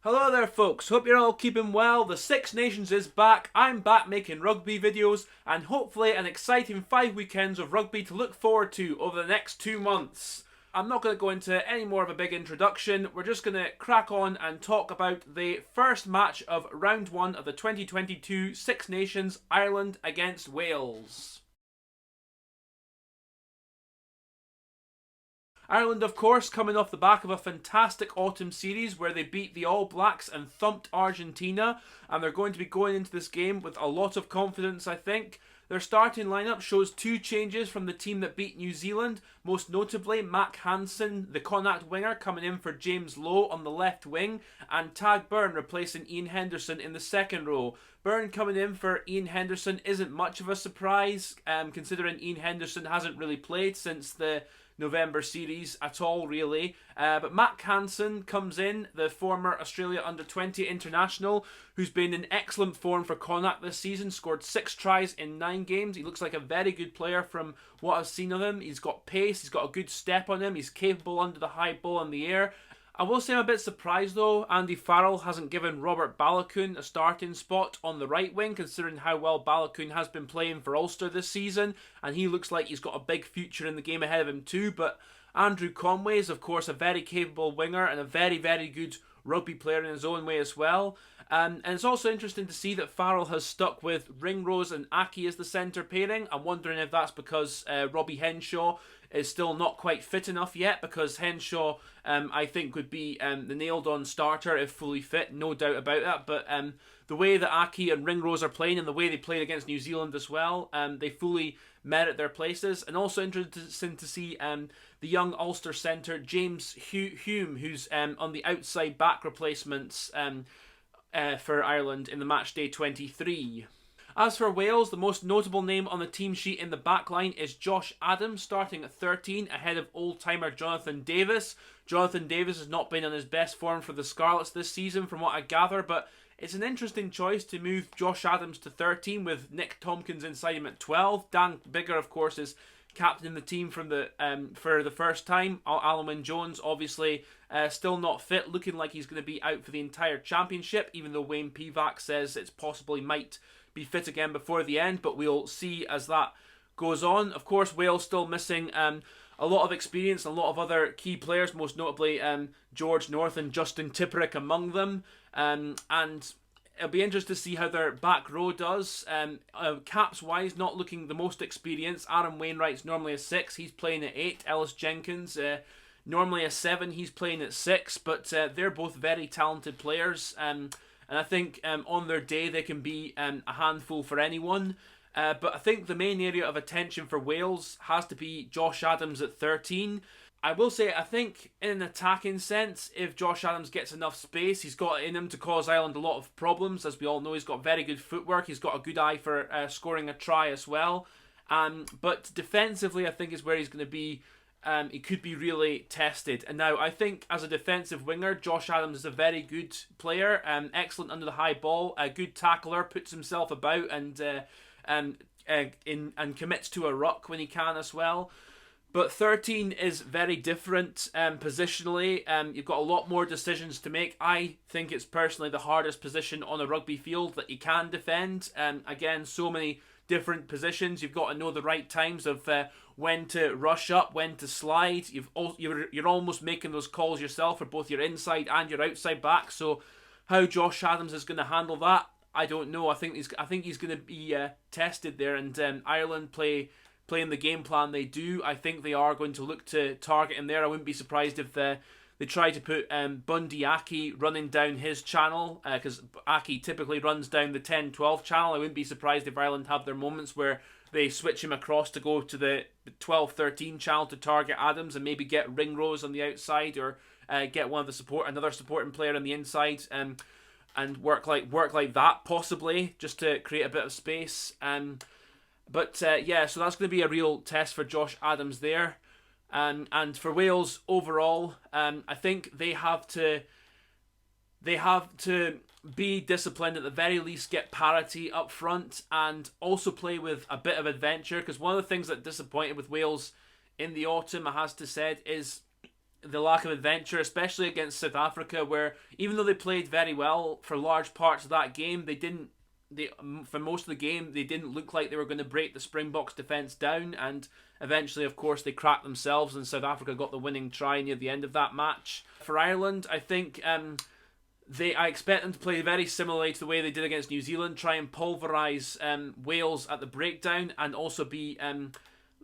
Hello there folks, hope you're all keeping well. The Six Nations is back, I'm back making rugby videos, and hopefully an exciting 5 weekends of rugby to look forward to over the next 2 months. I'm not going to go into any more of a big introduction, we're just going to crack on and talk about the first match of round 1 of the 2022 Six Nations, Ireland against Wales. Ireland, of course, coming off the back of a fantastic autumn series where they beat the All Blacks and thumped Argentina, and they're going to be going into this game with a lot of confidence, I think. Their starting lineup shows 2 changes from the team that beat New Zealand, most notably Mack Hansen, the Connacht winger, coming in for James Lowe on the left wing, and Tag Byrne replacing Ian Henderson in the second row. Byrne coming in for Ian Henderson isn't much of a surprise, considering Ian Henderson hasn't really played since the November series at all, really. But Mack Hansen comes in, the former Australia Under-20 international, who's been in excellent form for Connacht this season, scored 6 tries in 9 games. He looks like a very good player from what I've seen of him. He's got pace, he's got a good step on him, he's capable under the high ball in the air. I will say I'm a bit surprised though, Andy Farrell hasn't given Robert Baloucoune a starting spot on the right wing, considering how well Baloucoune has been playing for Ulster this season, and he looks like he's got a big future in the game ahead of him too. But Andrew Conway is of course a very capable winger and a very, very good rugby player in his own way as well. And it's also interesting to see that Farrell has stuck with Ringrose and Aki as the centre pairing. I'm wondering if that's because Robbie Henshaw is still not quite fit enough yet, because Henshaw I think would be the nailed on starter if fully fit, no doubt about that. But the way that Aki and Ringrose are playing and the way they played against New Zealand as well, they fully merit their places. And also interesting to see the young Ulster centre James Hume, who's on the outside back replacements for Ireland in the matchday 23. As for Wales, the most notable name on the team sheet in the backline is Josh Adams, starting at 13 ahead of old-timer Jonathan Davis. Jonathan Davis has not been on his best form for the Scarlets this season from what I gather, but it's an interesting choice to move Josh Adams to 13 with Nick Tompkins inside him at 12. Dan Biggar, of course, is captaining the team for the first time. Alan Wynne-Jones obviously still not fit, looking like he's going to be out for the entire championship, even though Wayne Pivac says it's possible he might be fit again before the end, but we'll see as that goes on. Of course, Wales still missing a lot of experience and a lot of other key players, most notably George North and Justin Tipperick among them, and it'll be interesting to see how their back row does. Caps wise, not looking the most experienced. Aaron Wainwright's normally a 6, he's playing at 8. Ellis Jenkins normally a 7, he's playing at 6, but they're both very talented players, and I think on their day they can be a handful for anyone. But I think the main area of attention for Wales has to be Josh Adams at 13. I will say, I think in an attacking sense, if Josh Adams gets enough space, he's got it in him to cause Ireland a lot of problems. As we all know, he's got very good footwork, he's got a good eye for scoring a try as well. But defensively, I think is where he's going to be. He could be really tested. And now I think as a defensive winger, Josh Adams is a very good player, excellent under the high ball, a good tackler, puts himself about and commits to a ruck when he can as well. But 13 is very different positionally. You've got a lot more decisions to make. I think it's personally the hardest position on a rugby field that you can defend. Again, so many different positions. You've got to know the right times of when to rush up, when to slide. You're almost making those calls yourself for both your inside and your outside back. So how Josh Adams is going to handle that, I don't know. I think he's going to be tested there, and Ireland playing the game plan they do. I think they are going to look to target him there. I wouldn't be surprised if they try to put Bundy Aki running down his channel, because Aki typically runs down the 10-12 channel. I wouldn't be surprised if Ireland have their moments where they switch him across to go to the 12-13 channel to target Adams and maybe get Ringrose on the outside, or get another supporting player on the inside, and work like that possibly, just to create a bit of space. But yeah, so that's going to be a real test for Josh Adams there. And for Wales overall, I think they have to be disciplined, at the very least get parity up front, and also play with a bit of adventure, because one of the things that disappointed with Wales in the autumn, I has to say, is the lack of adventure, especially against South Africa, where even though they played very well for large parts of that game, they didn't. For most of the game, they didn't look like they were going to break the Springboks defence down, and eventually, of course, they cracked themselves, and South Africa got the winning try near the end of that match. For Ireland, I think I expect them to play very similarly to the way they did against New Zealand, try and pulverise Wales at the breakdown, and also be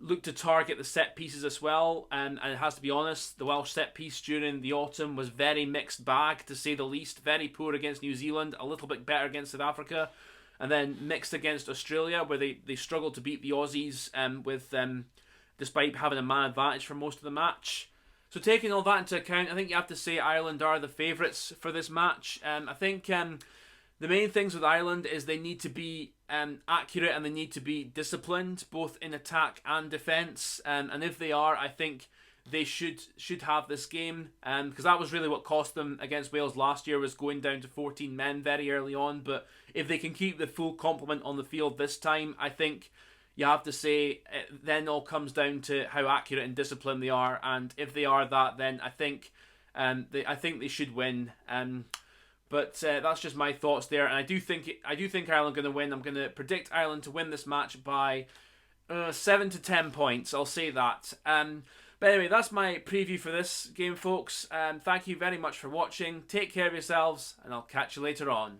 look to target the set pieces as well. And it has to be honest, the Welsh set piece during the autumn was very mixed bag, to say the least. Very poor against New Zealand, a little bit better against South Africa, and then mixed against Australia, where they struggled to beat the Aussies despite having a man advantage for most of the match. So taking all that into account, I think you have to say Ireland are the favourites for this match. I think the main things with Ireland is they need to be accurate and they need to be disciplined, both in attack and defence. And if they are, I think they should have this game, because that was really what cost them against Wales last year, was going down to 14 men very early on. But if they can keep the full complement on the field this time, I think you have to say it then all comes down to how accurate and disciplined they are. And if they are that, then I think they should win. But that's just my thoughts there, and I do think Ireland are going to win. I'm going to predict Ireland to win this match by 7 to 10 points. I'll say that. But anyway, that's my preview for this game, folks. Thank you very much for watching. Take care of yourselves, and I'll catch you later on.